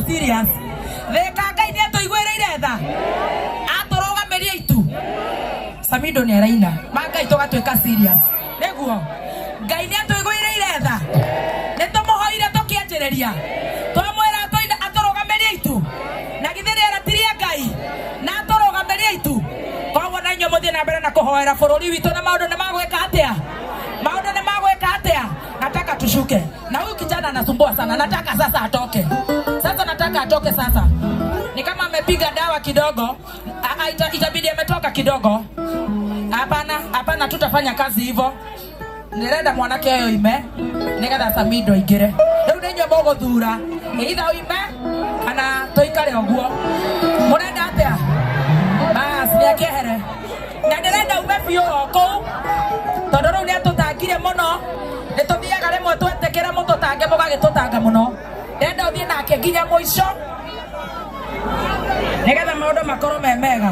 serious. Theka Ngai ni atuiguĩrĩire tha. Atũrũgamĩria itu. Samido ni araina. Magai tũgatuĩka serious. Nĩguo. Ngai ni atuiguĩrĩire tha. Nĩtũmũhoire tũkĩanjĩrĩria. Twamwĩra atũrũgamĩria itu. Na githĩrĩ aratiria Ngai. Na atũrũgamĩria itu. Koguo na inyuĩ mũthiĩ na mbere na kũhoera bũrũri witũ na maũndũ nĩmagwĩka atĩa? Maũndũ nĩmagwĩka atĩa? Nataka tushuke. Na huyu kijana anasumbua sana. Nataka sasa atoke. Sasa nataka atoke sasa. Ni kama amepiga dawa kidogo. Itabidi ametoka kidogo. Hapana tutafanya kazi hivyo. Nirenda mwanake huyo ime. Nigetha Samido igire. Rĩu nĩ inyuĩ mũgũthura. Either ime kana toikare ũguo. Mũrenda atĩa? Bas nĩ akĩehere. Na ndirenda ume biũ kũu. Tondũ rĩu nĩ atũtangire mũno. Nĩtũthiaga rĩmwe twetĩkĩra mũtũtange mũgagĩtũtanga mũno. Ndenda ũthiĩ nake nginya mũico. Nigetha maũndũ makorwo me mega.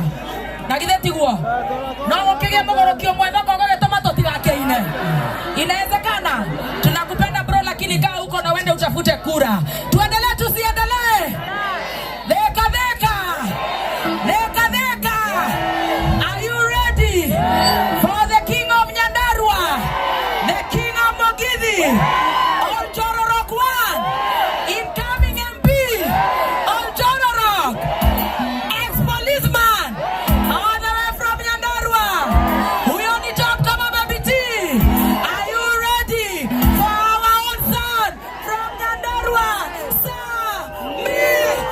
Na githĩ tiguo? No gũkĩgĩa mũgũrũki ũmwe thoko ũgagĩtũma tũtigakĩine. Inawezekana. Tunakupenda bro, lakini kaa huko na wende utafute kura. Tuendelee tusiendelee? Theka theka. Theka theka. Are you ready for the king of Nyandarua? The king of Mugithi? Oljororok 1. Incoming MP. Oljororok. Ex-policeman. All the way from Nyandarua. Huyo ni Job kama Baby T. Are you ready for our own son from Nyandarua? Samido.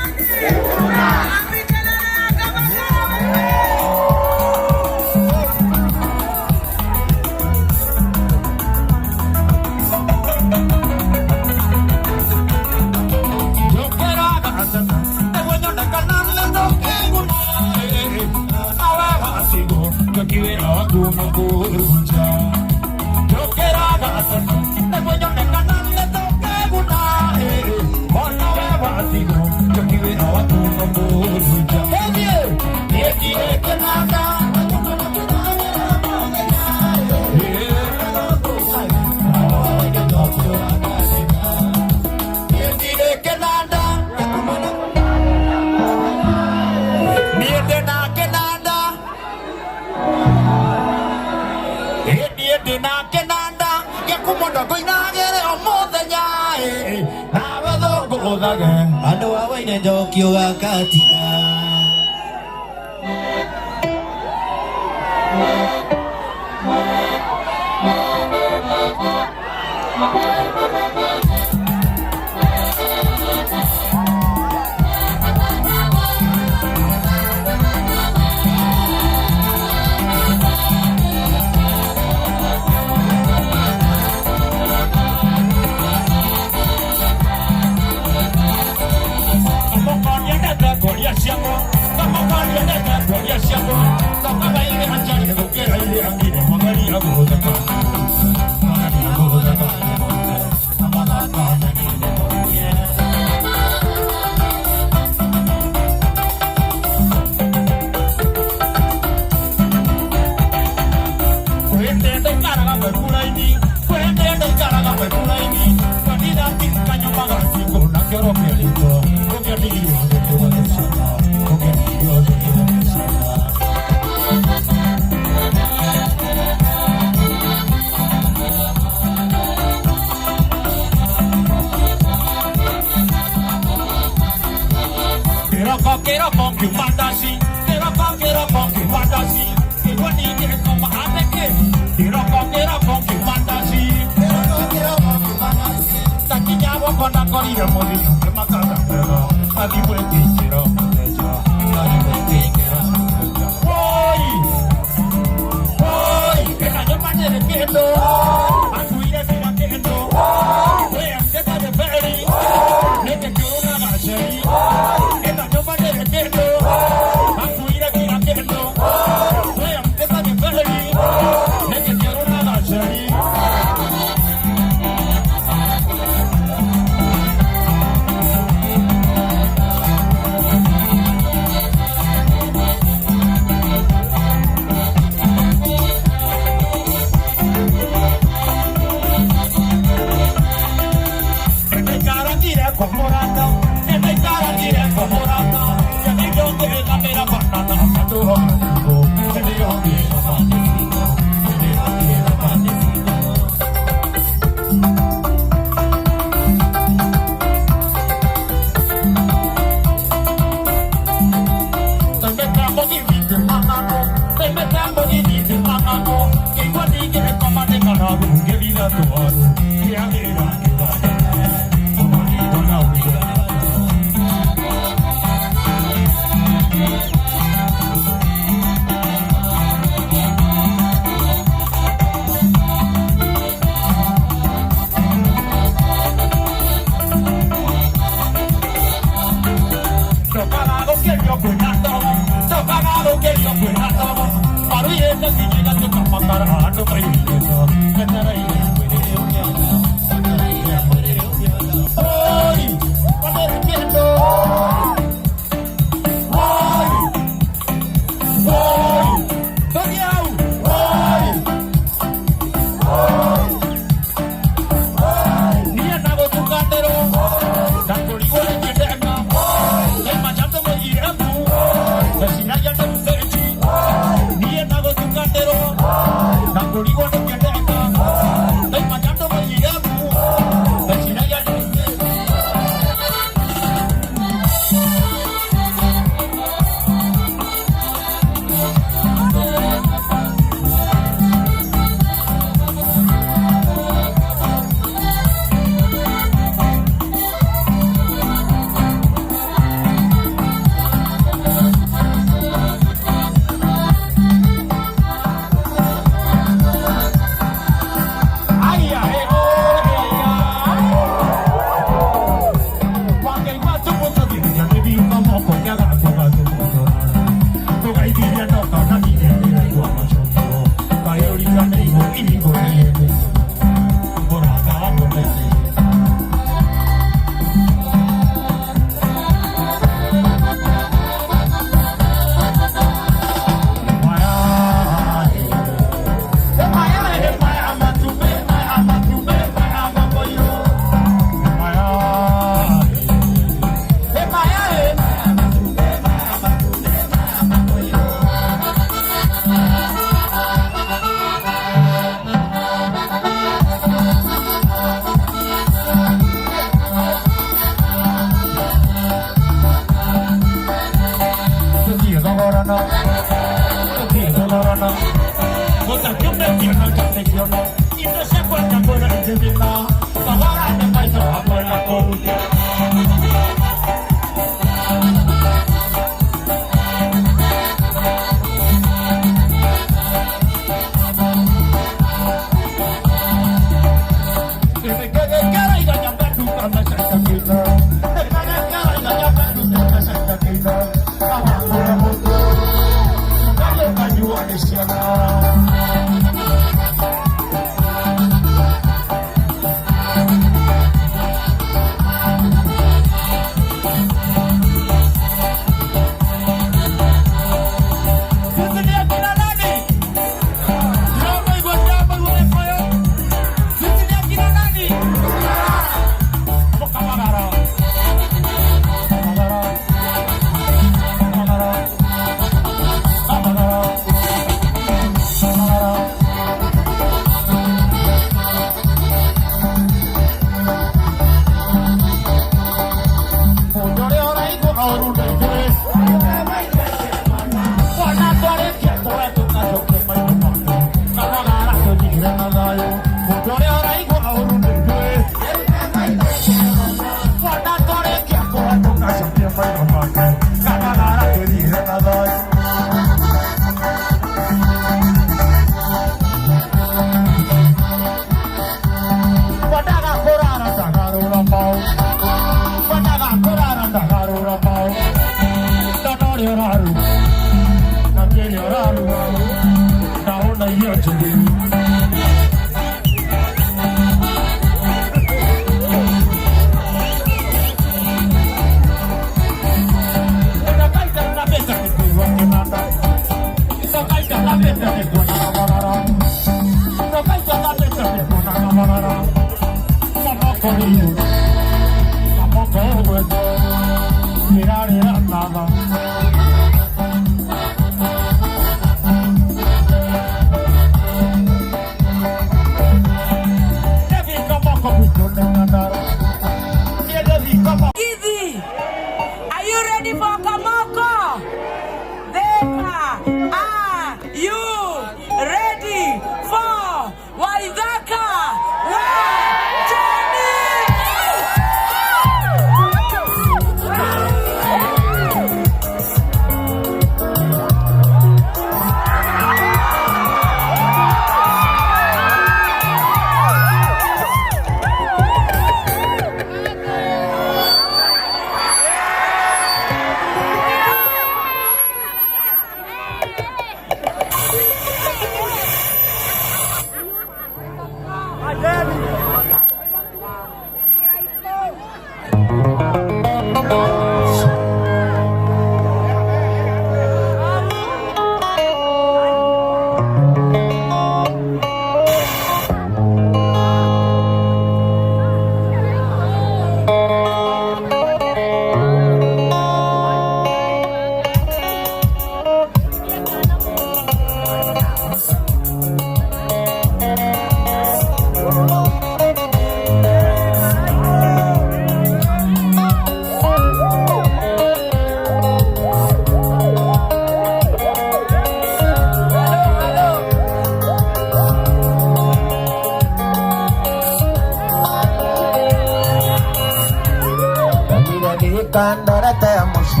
Candorete mushi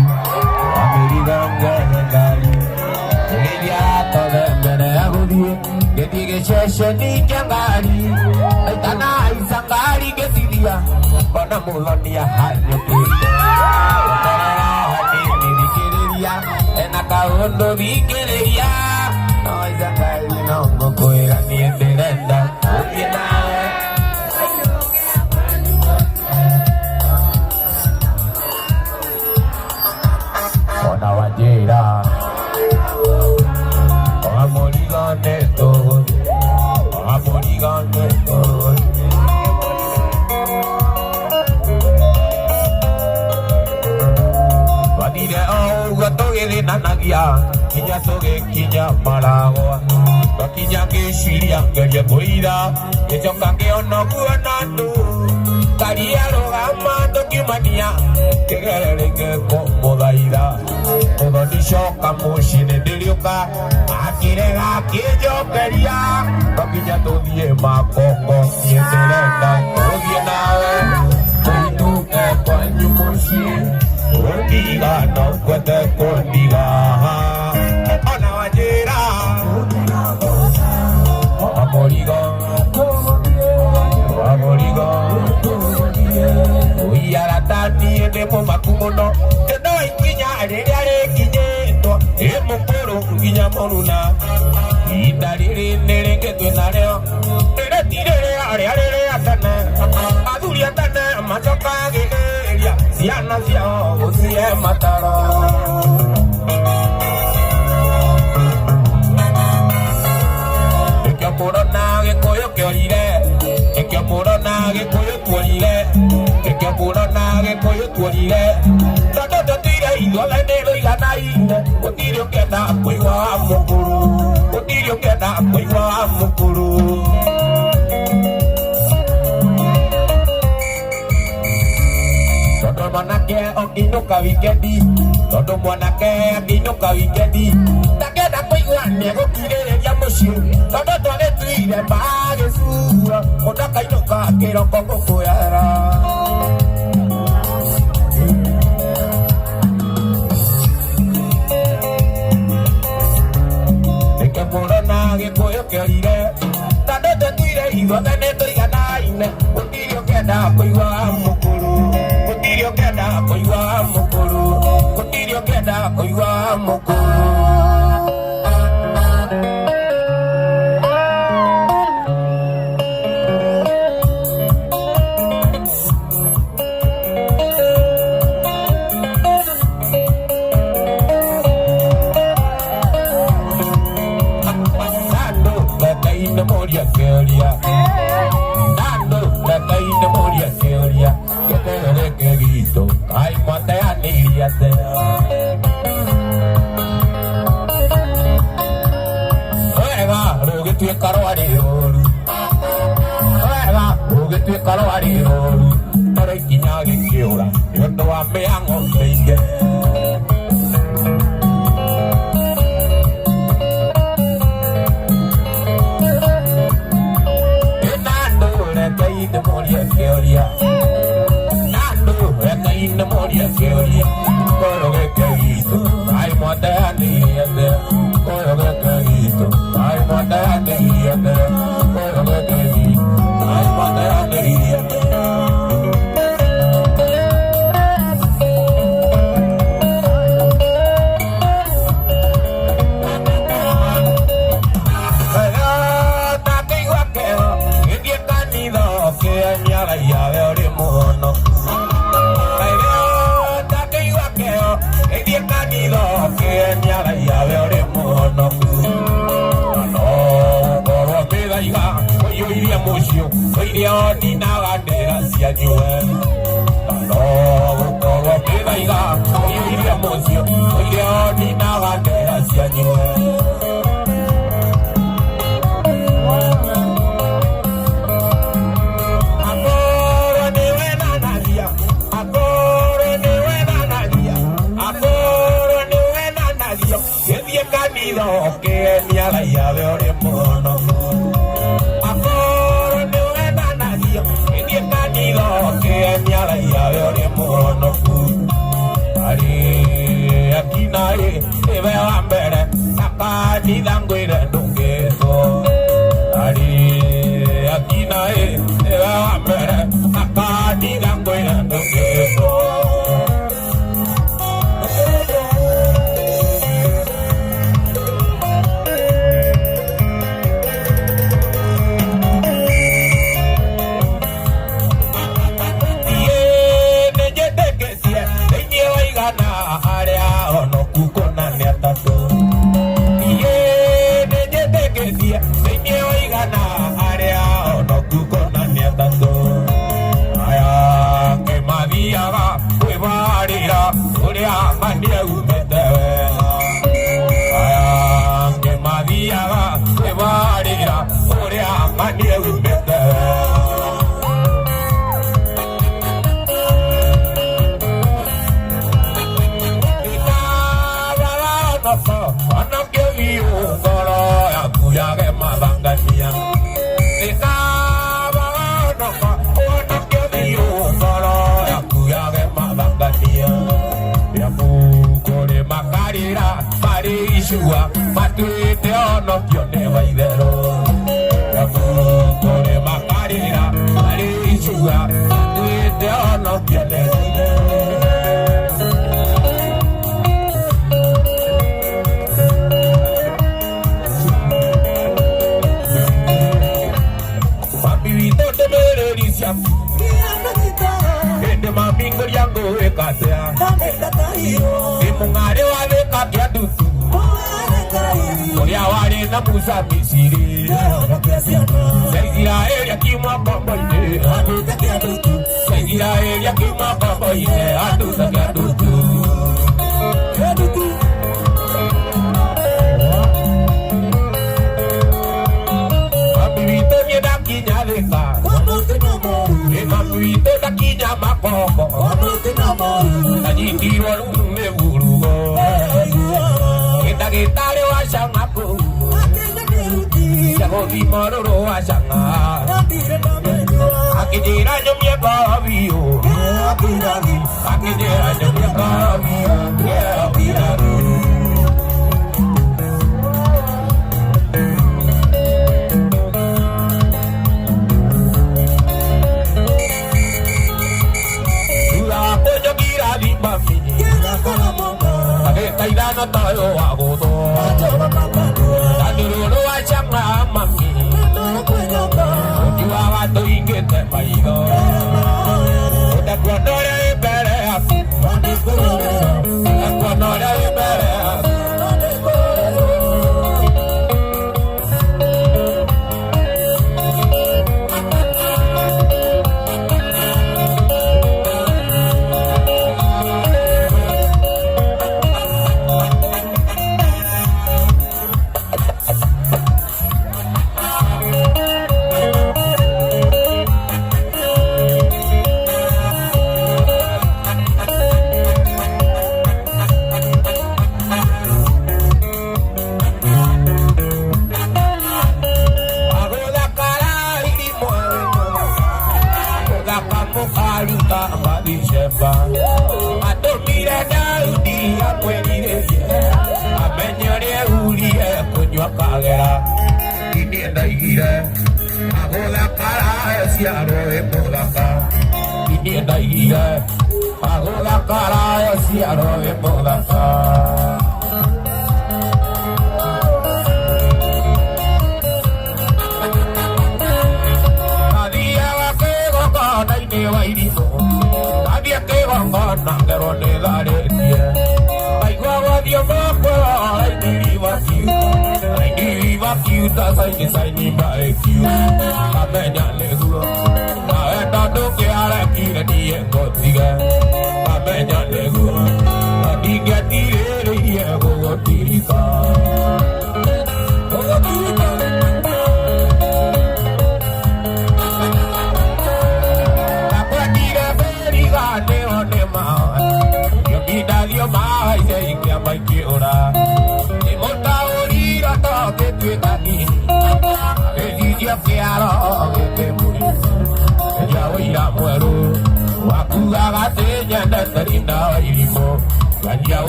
Ameriganga ngali Elia tode mene agudi Gedi gesheshe ni kangari Aitana isangari gesidia Bana mulonia hanyoki Hani nidikiria Enaka undo dikiria No isangari no mokoera ni enderenda Ukiena Wajira Amorigane todo Amorigane todo Vadire au gatoge de nanagia Kinya toge kinya maragoa Kinya ke shiria Geria goira Kechoka ke ono kuanatu Karia roga mando kimania Kegerere ke komodaira Todo ni shoka mushine dirioka Akirega kiyo keria Pakinya todie makoko Yenderenda Todie nawe Tuituke kwanyu mushine Ondiga no kwete kondiga Ona wajira Amoriga Amoriga Uyara tani ene mo makumono Eno ikinya arere kinyeto Emo poro kinya monuna Itariri nerenge tuenareo Ere tirere arere atane Aduri atane machoka gegeria Siana siao usie mataro Ekyo murona gekoyo keorire Ekyo murona gekoyo tuorire Ekyo murona gekoyo tuorire Todo totire idola nero iganaine Otirio kena kuiwa mukuru Otirio kena kuiwa mukuru Todo mwanake okinuka wikendi Todo mwanake okinuka wikendi Takeda kuiwa nego kirereria mushie Todo twage tuire mbage sura Odaka inuka kiroko kukuyara Eke murona gikuyu kiorire Todo tuire ithuothe nituiganaine Utirio kenda kuigwa mukuru Utirio kenda kuigwa mukuru Utirio kenda kuigwa mukuru Moria teoria Dando la caída moria teoria Que te veré que grito Ay mate a niriate Oega, rogue tu caro ariolu Oega, rogue tu caro ariolu Para el quiñague que ora Yo no va me hago fake Moria teoria Nando eka ina moria teoria Koro que querido Ay mata aniyate Koro que querido Ay mata aniyate Koro que querido Ay mata aniyate Oiria ni naganera cia nyue Tano gukoro kithaiga Oiria mucio Oiria ni naganera cia nyue Akoro ni wenanagia Akoro ni wenanagia Akoro ni wenanagia Gethie kanitha okienia raia ve uri muno Kenya la ya ore mono ku Akinae, ebe ambere, akadi dangwere dungeso. Akinae, ebe ambere, akadi dangwere dungeso. Matuite ono kione vaidero. Kore makarira, marishuga, matuite ono kione vaidero. Mapivito te merericia, ende mamingo yango ekatea. Imungare wale kakia dutu. Korea wale na musa misiri. Israel yakima kombo ine. Israel yakima kombo ine. Adu sakia dutu. Mapivito nye dakinya leka. Mapivito dakinya makoko. Najitiwa lume urugo. Gitare wa shangaku, jago di mororo wa shanga. Akijira jomye babiyo, akijira jomye babiyo, Kaidana tayo agodo, taduro wa changa mami, ujiwa wa to ingete maido, uda kuanora ibere afi, kuanora ibere afi.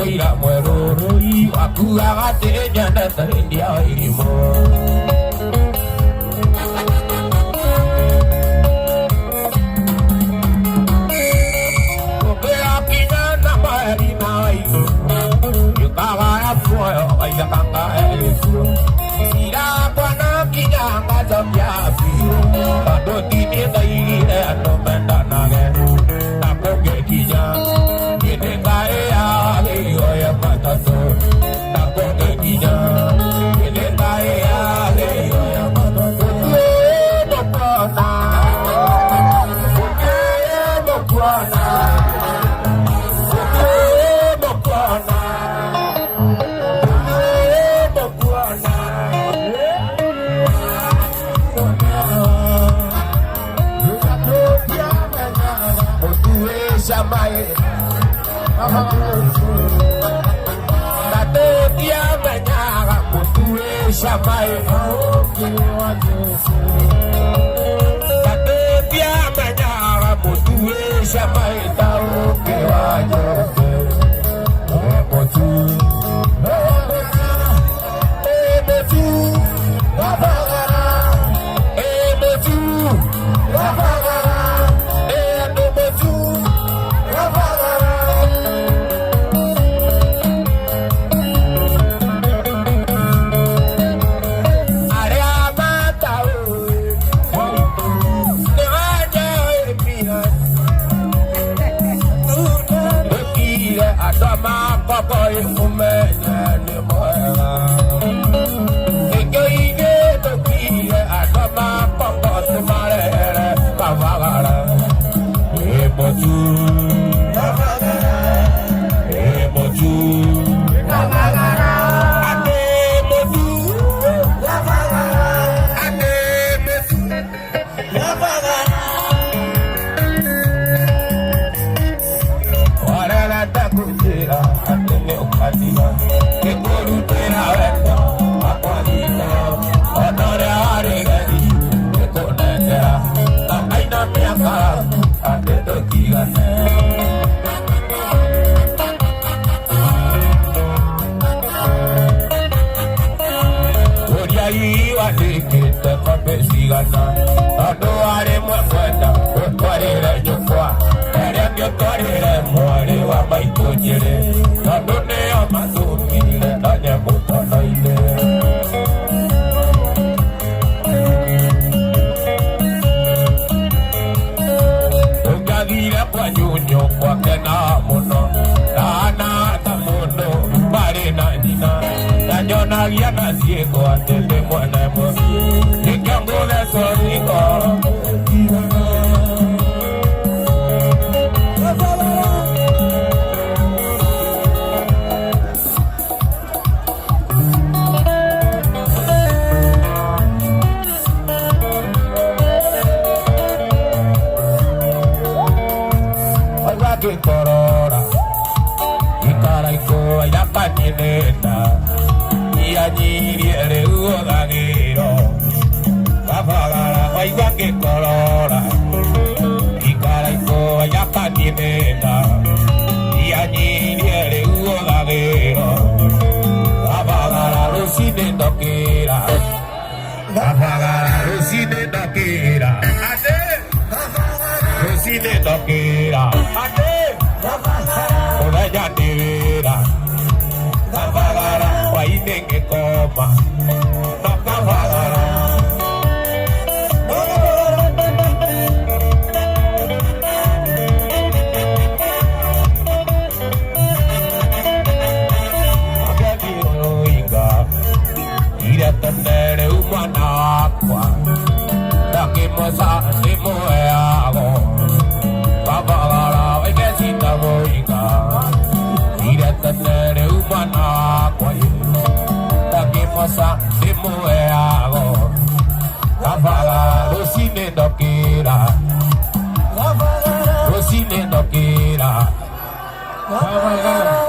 wira mweruru Wakuaga teja na tarindia irimo Kopea kinyana marina wailu Yukaga ya fuyo Aida kanga elisu Sira kwana kinyanga zambiafi Kado tini kaigire Ando menda nage Nakoge kinyanga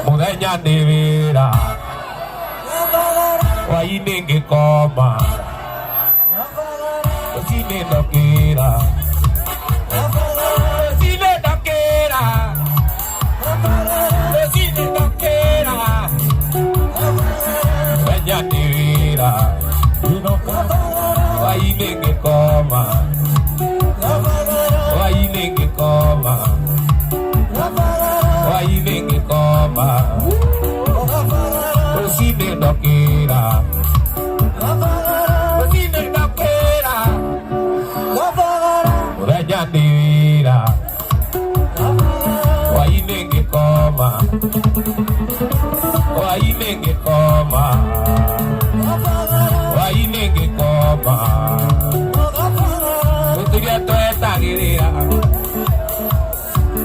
Mudeña de vera, guayine que coma, cine no quiera, cine no quiera, cine no quiera. ndagirira waine ngikoma waine ngikoma waine ngikoma usine ndokira usine ndokira urajandira waine ngikoma waine ngikoma waine ngikoma tutuya twetagirira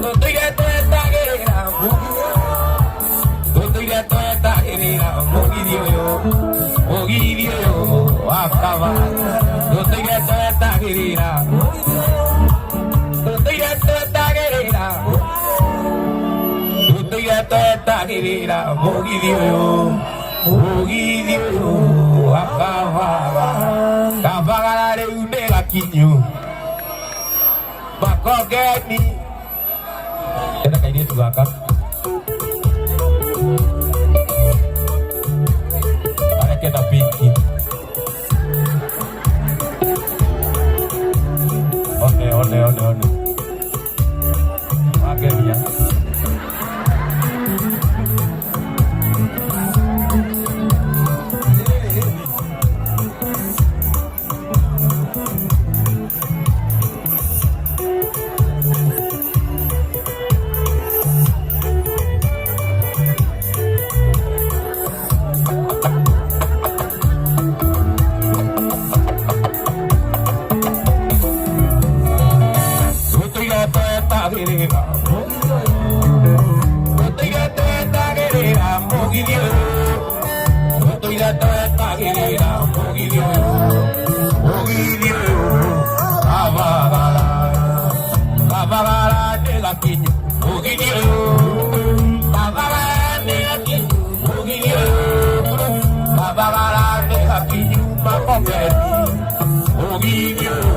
tutuya twetagirira tutuya twetagirira mugiri uyu wakaba tutuya twetagirira tutuya twetagirira tutuya twetagirira mugiri uyu wakaba kabagara riu ni gakinyu makongeni ena kairitu gaka arekena pinki one wagenia Give you